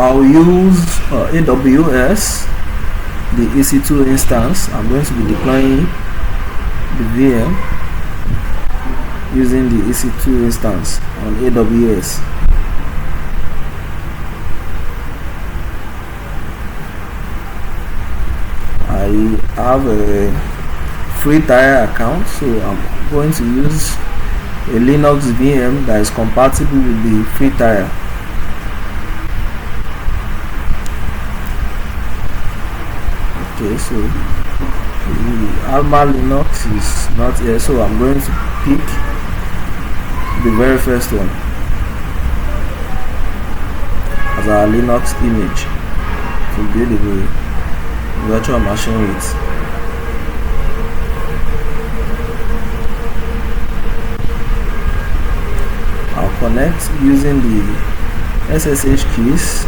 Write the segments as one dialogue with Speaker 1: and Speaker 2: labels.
Speaker 1: I'll use AWS, the EC2 instance. I'm going to be deploying the VM using the EC2 instance on AWS. I have a free tier account, so I'm going to use a Linux VM that is compatible with the free tier. Okay, so the Alma Linux is not here, so I'm going to pick the very first one as our Linux image to build a virtual machine with. I'll connect using the SSH keys,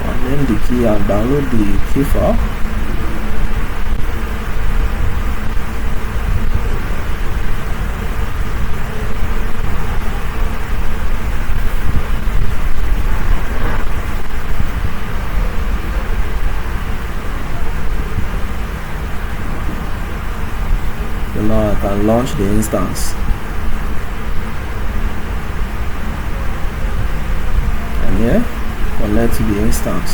Speaker 1: and then the key, and download the key file. So now I can launch the instance, and here connect to the instance.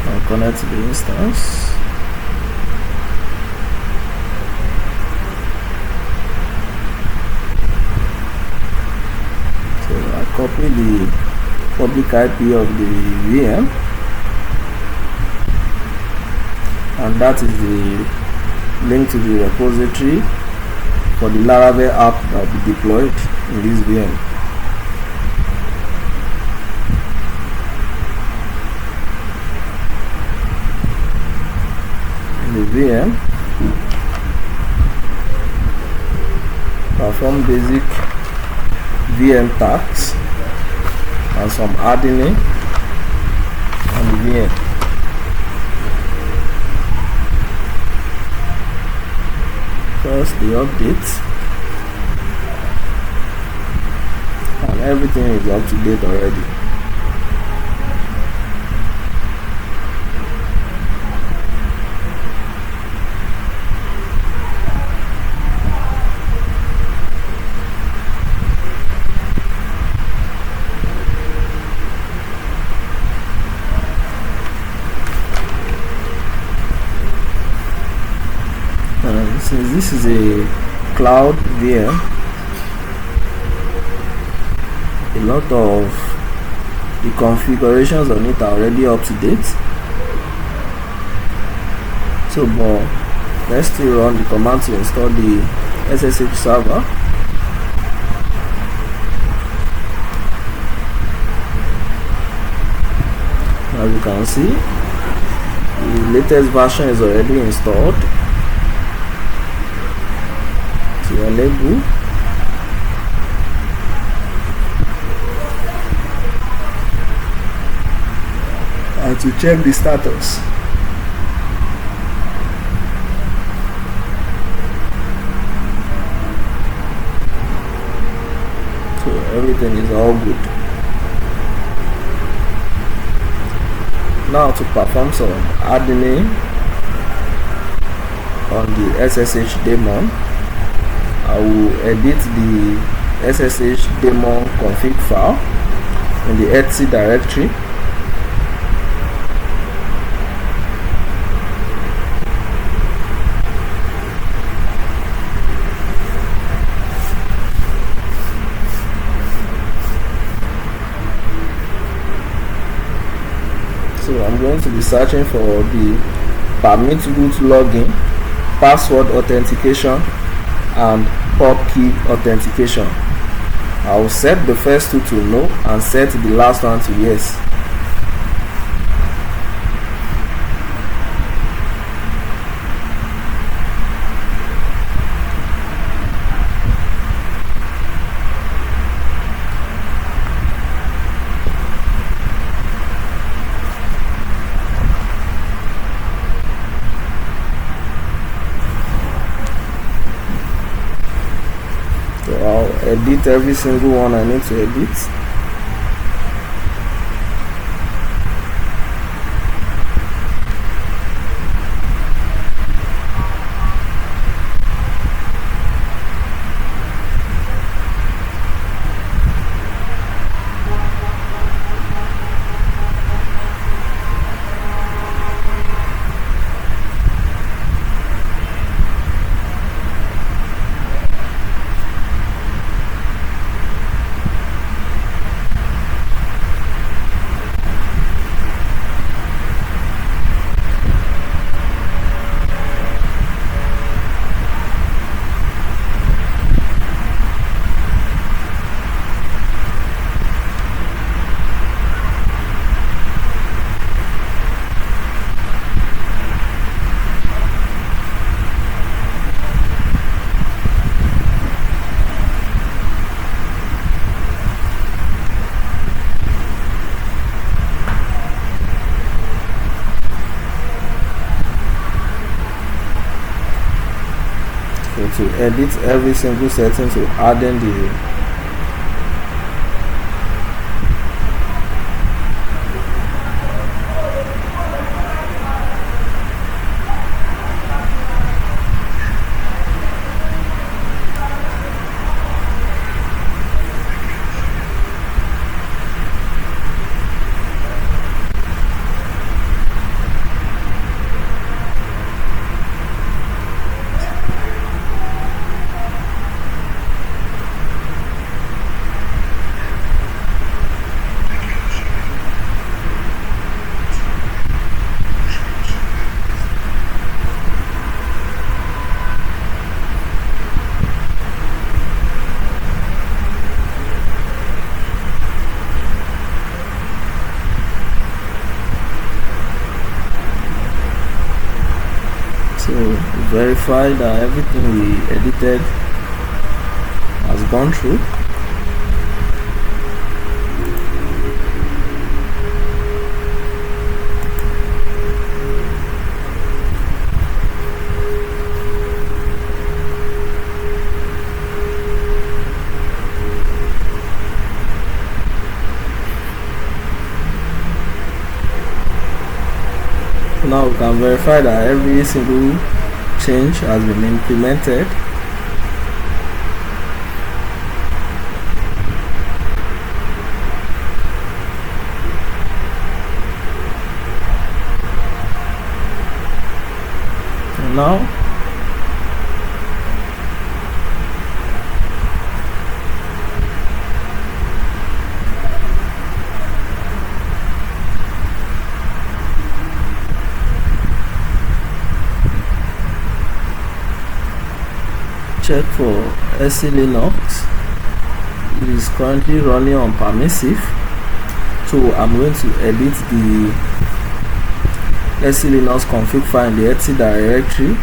Speaker 1: I'll connect to the instance. So I copy the public IP of the VM, and that is the link to the repository for the Laravel app that will be deployed in this VM. In the VM, perform basic VM tasks and some hardening on the VM. First the updates, and everything is up to date already. Since this is a cloud VM, a lot of the configurations on it are already up to date. So, but let's still run the command to install the SSH server. As you can see, the latest version is already installed. To enable, and to check the status. So everything is all good. Now to perform some hardening on the SSH daemon, I will edit the SSH daemon config file in the etc directory. So I'm going to be searching for the permit root login, password authentication, and pub key authentication. I will set the first two to no and set the last one to yes. edit every single one I need to edit. To edit every single setting to add in the verify that everything we edited has gone through. Now we can verify that every single change has been implemented. And now check for SC Linux. It is currently running on permissive, so I'm going to edit the SC Linux config file in the etc directory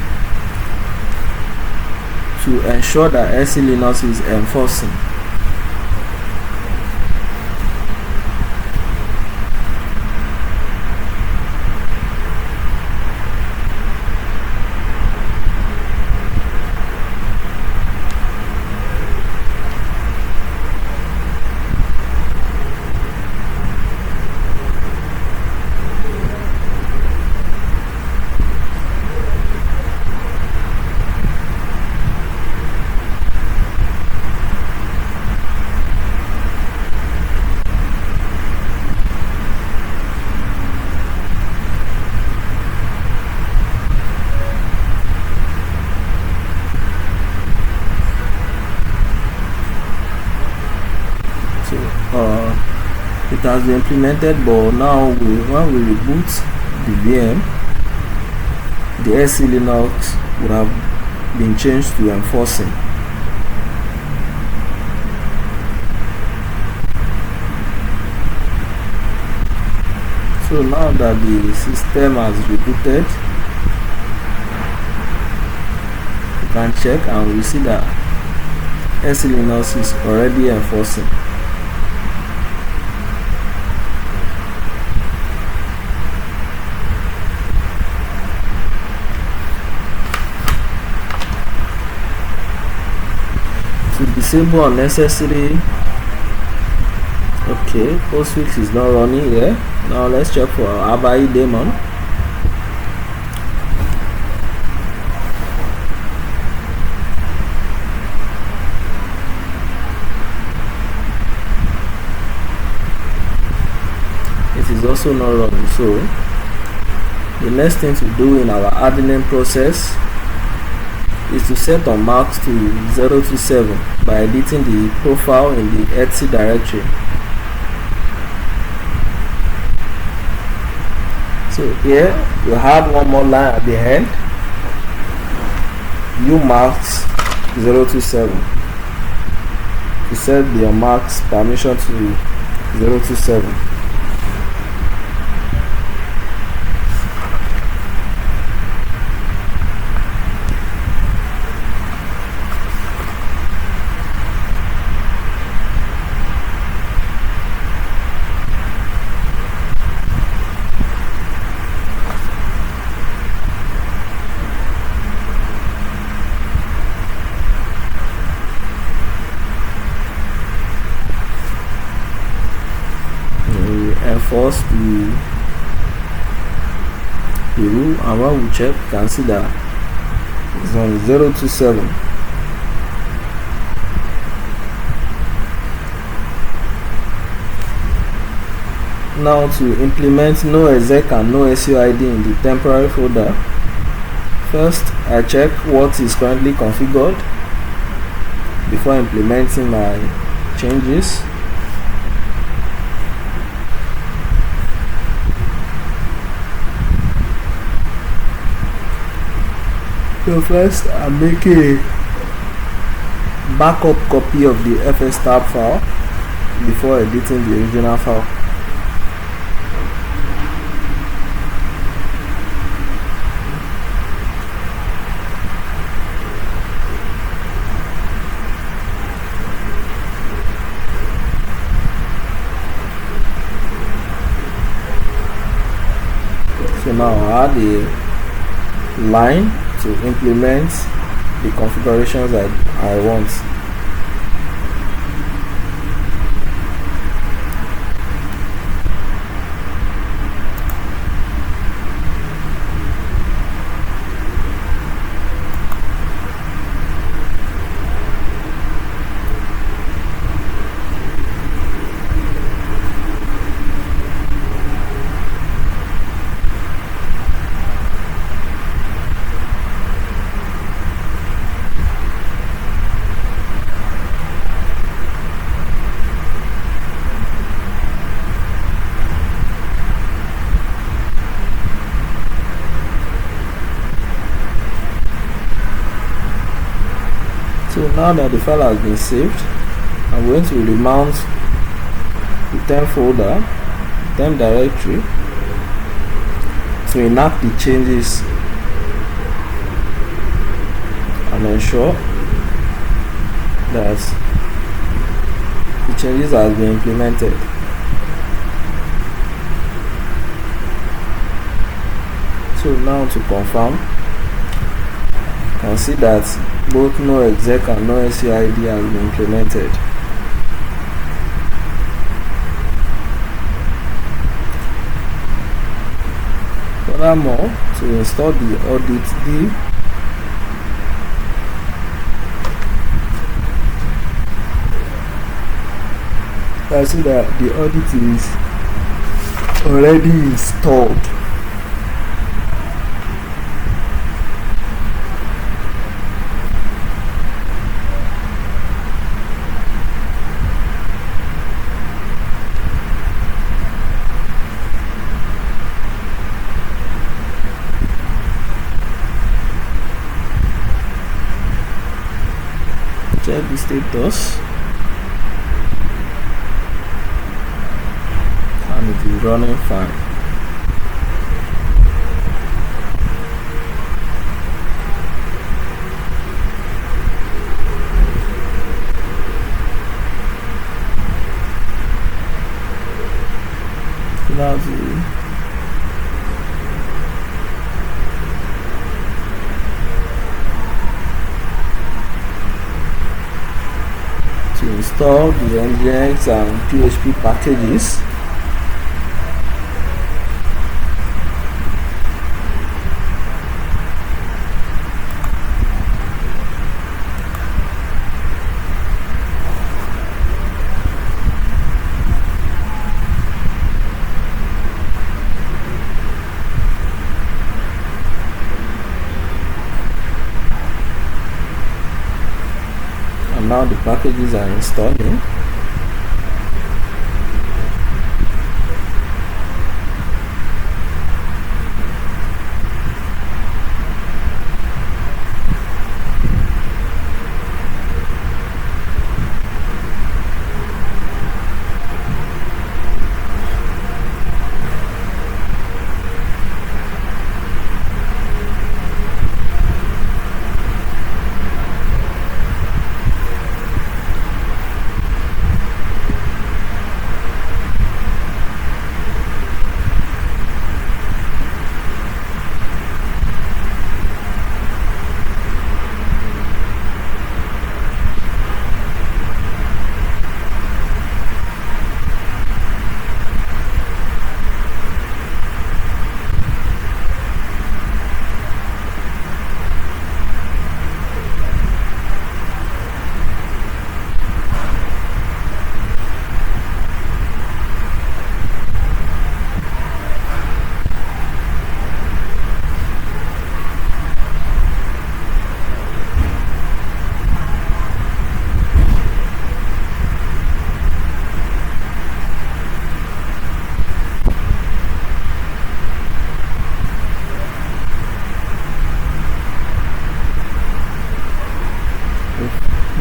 Speaker 1: to ensure that SC Linux is enforcing. It has been implemented, but now when we reboot the VM, the SC Linux would have been changed to enforcing. So now that the system has rebooted, you can check and we see that SC Linux is already enforcing. To disable unnecessary. Okay, postfix is not running here. Now let's check for Abai daemon. It is also not running. So the next thing to do in our hardening process is to set on marks to 027 by editing the profile in the etc directory. So here you have one more line at the end, umarks 027, to set the marks permission to 027. Enforce the rule, and when we check, you can see that it's on 027. Now to implement no exec and no SUID in the temporary folder, first I check what is currently configured before implementing my changes. So first I'm making a backup copy of the fstab file before editing the original file. So now I add a line to implement the configurations that I want. So now that the file has been saved, I'm going to remount the temp folder, temp directory, to enact the changes and ensure that the changes have been implemented. So now to confirm, you can see that both no exec and no SUID has been implemented. Furthermore, to install the audit D, I see that the audit is already installed. Check the status, and it is running fine. Now install the nginx and php packages. And now the packages are installing.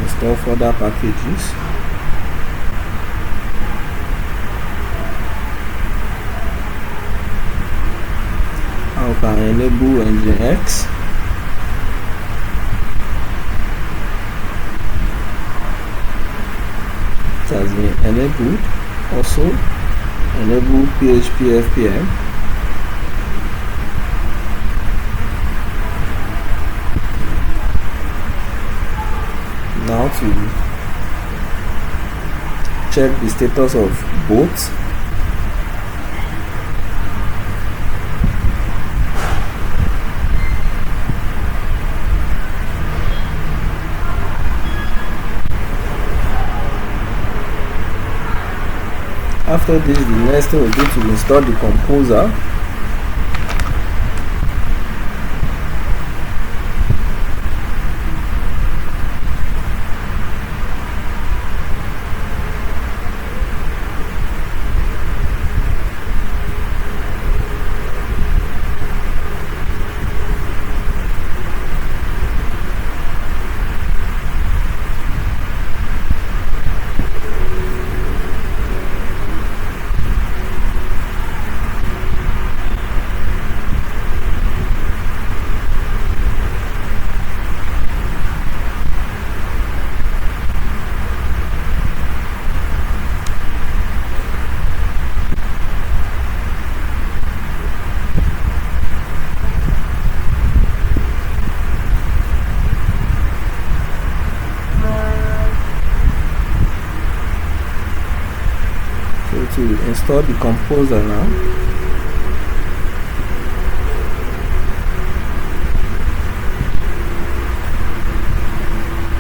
Speaker 1: Install further packages. How can I enable nginx? It has been enabled. Also enable php fpm. Now to check the status of both. After this, the next thing will be to install the composer. To install the composer now,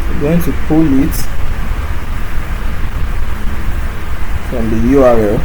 Speaker 1: I'm going to pull it from the URL.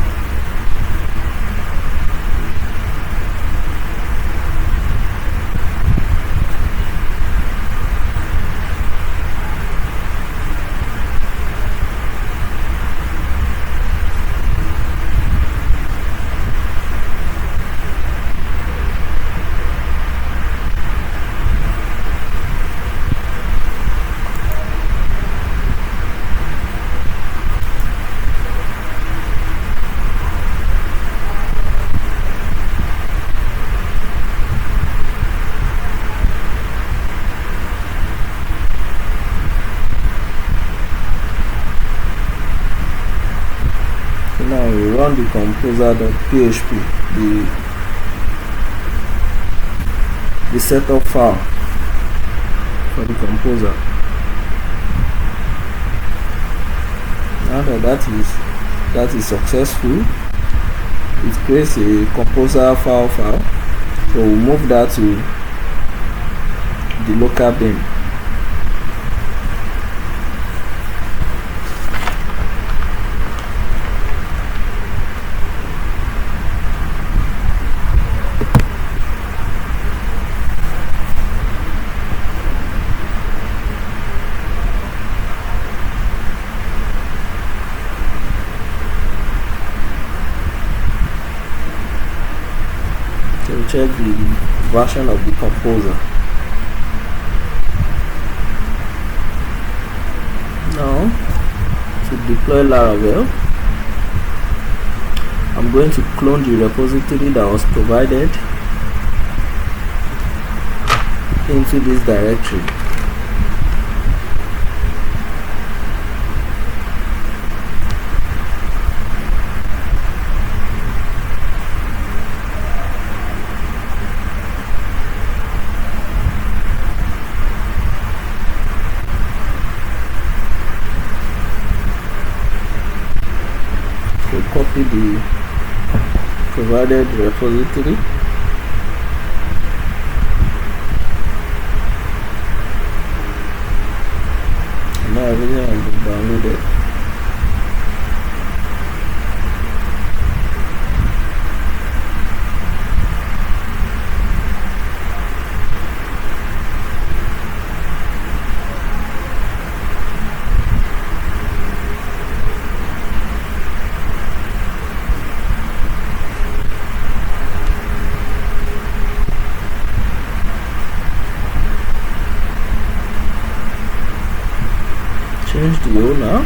Speaker 1: Now we run the composer.php, the setup file for the composer. Now that is successful, it creates a composer file. So we'll move that to the local bin. Check the version of the composer. Now to deploy Laravel, I'm going to clone the repository that was provided into this directory. Copy the provided repository. And now everything has been downloaded. Change the owner.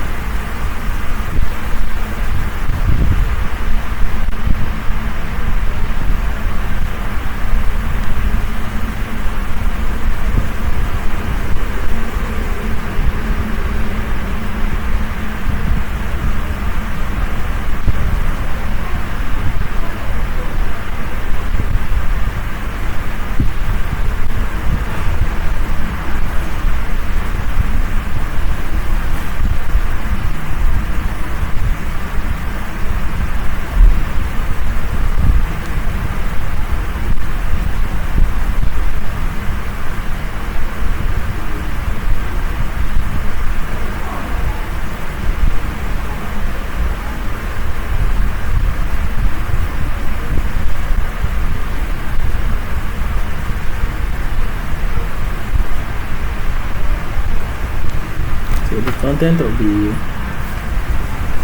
Speaker 1: Content of the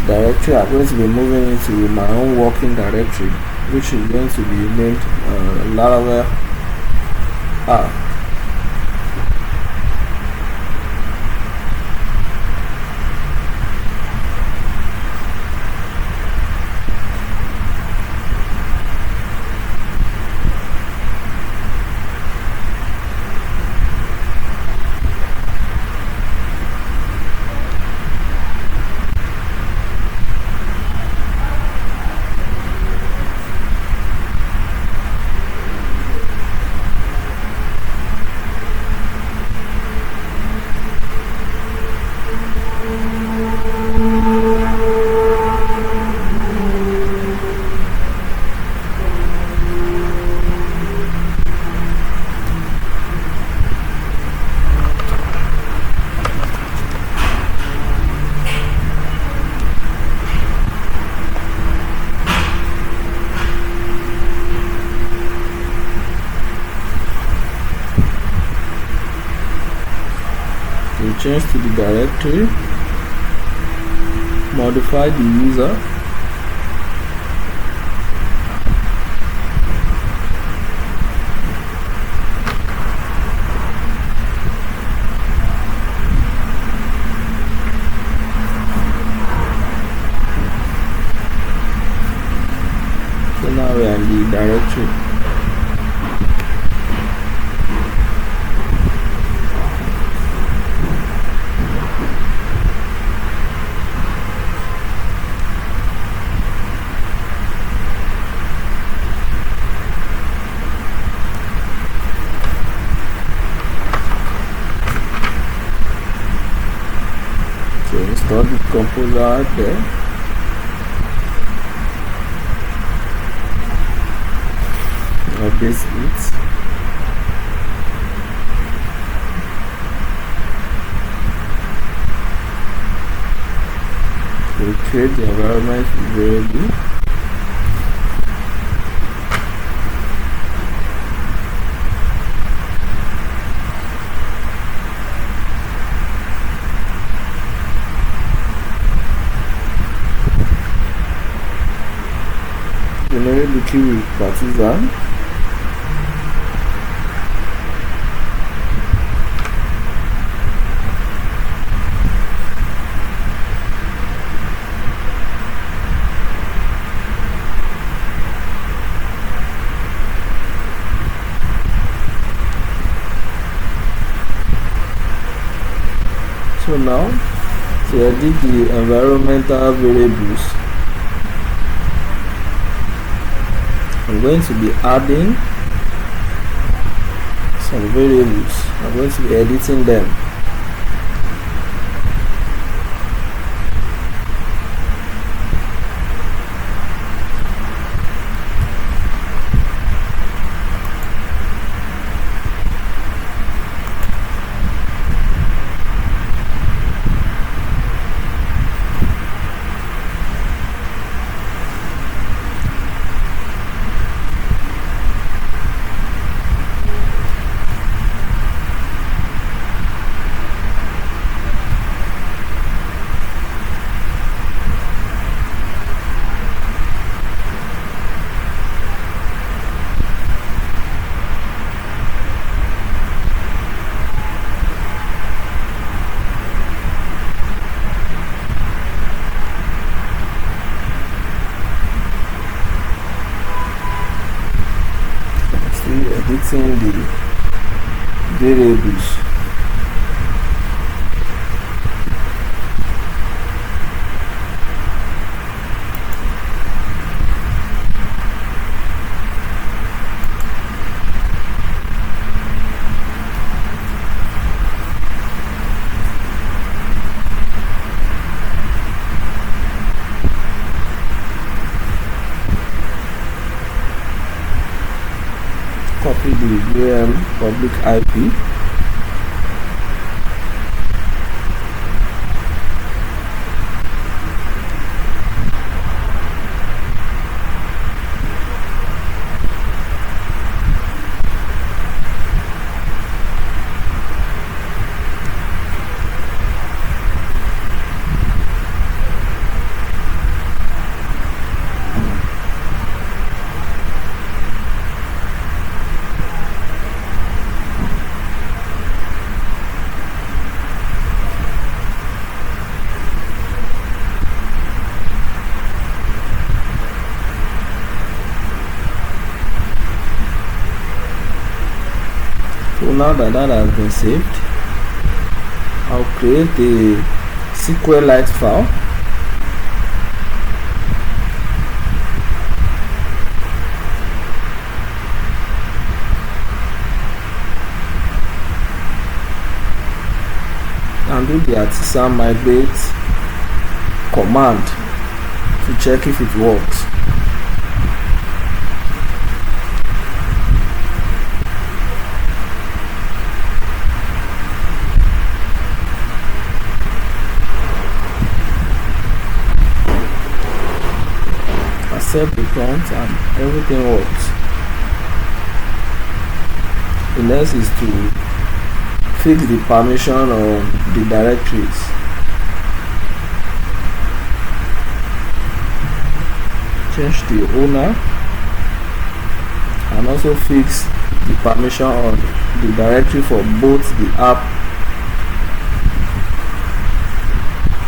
Speaker 1: directory I'm going to be moving into my own working directory, which is going to be named Laravel R. Change to the directory, modify the user, so now we are in the directory. install the composer right there. Update it. We create the environment variable. Generate the key with partisan. So now, to edit the environmental variables, I'm going to be adding some variables. I'm going to be editing them. Editing the variables. Copy the VM public IP. So now that has been saved, I'll create a SQLite file. And do the artisan migrate command to check if it works. Accept the prompt and everything works. The next is to fix the permission of the directories. Change the owner and also fix the permission on the directory for both the app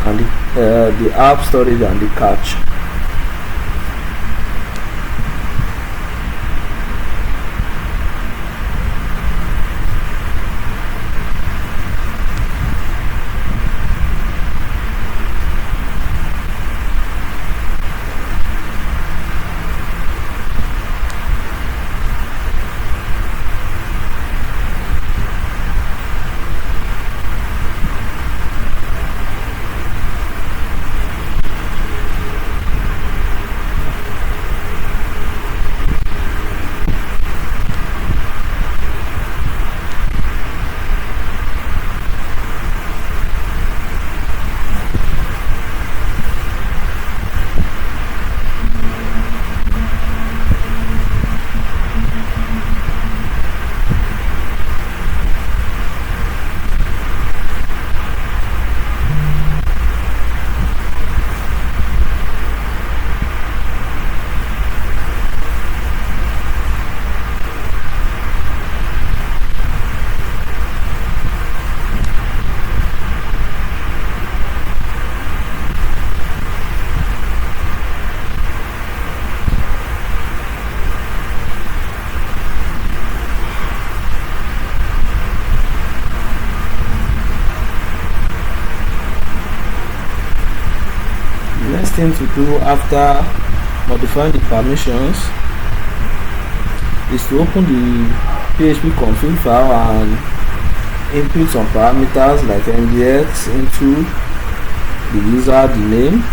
Speaker 1: and the app storage and the cache. thing to do after modifying the permissions is to open the PHP config file and input some parameters like ngx into the user, the name,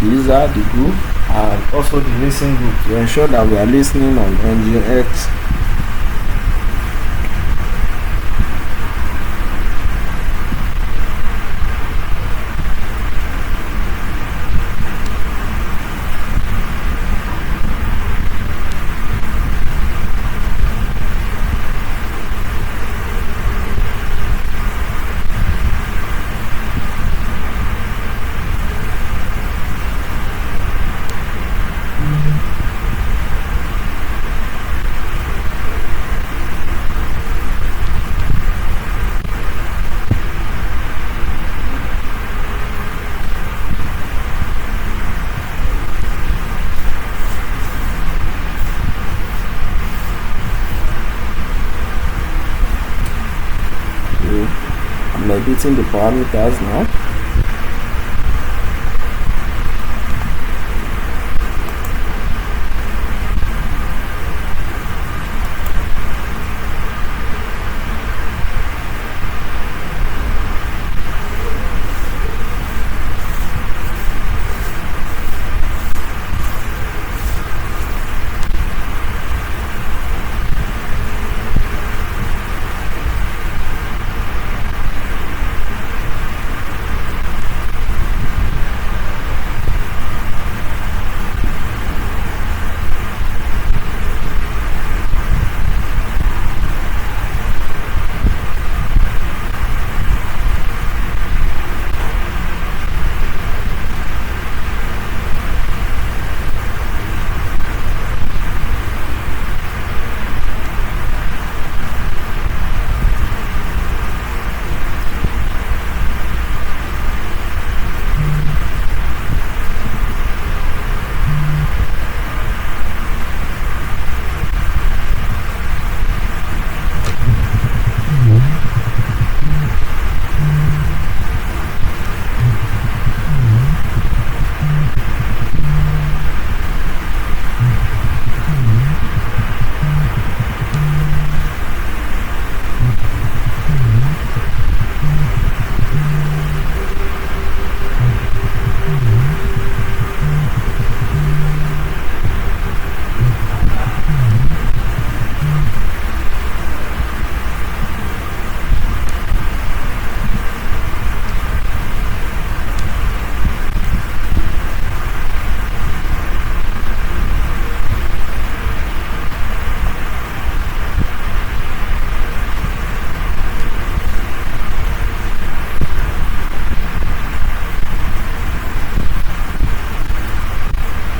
Speaker 1: the user, the group, and also the listening group to ensure that we are listening on nginx. I'm editing the parameters now.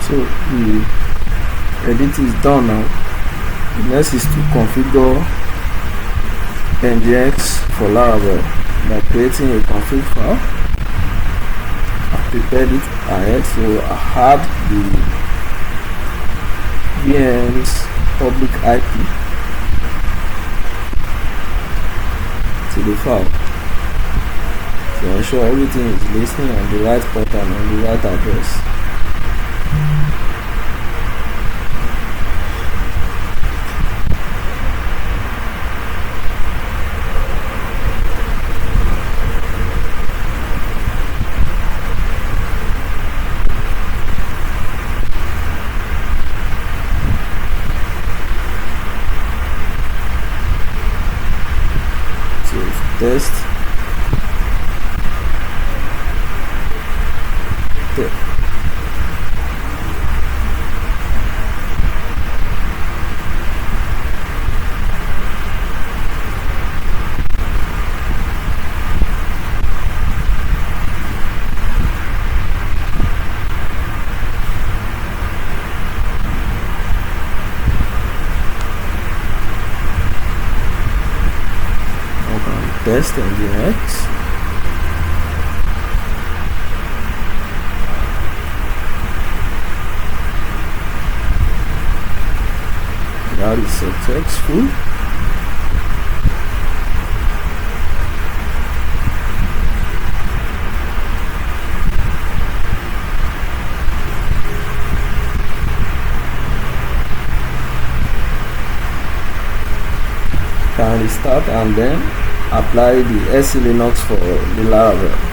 Speaker 1: So the edit is done now. The next is to configure nginx for Laravel by creating a config file. I prepared it ahead, so I had the VM's public IP to the file to ensure everything is listening on the right port and on the right address. Test. Test nginx. That is successful. can restart and then apply the SC Linux for the Laravel.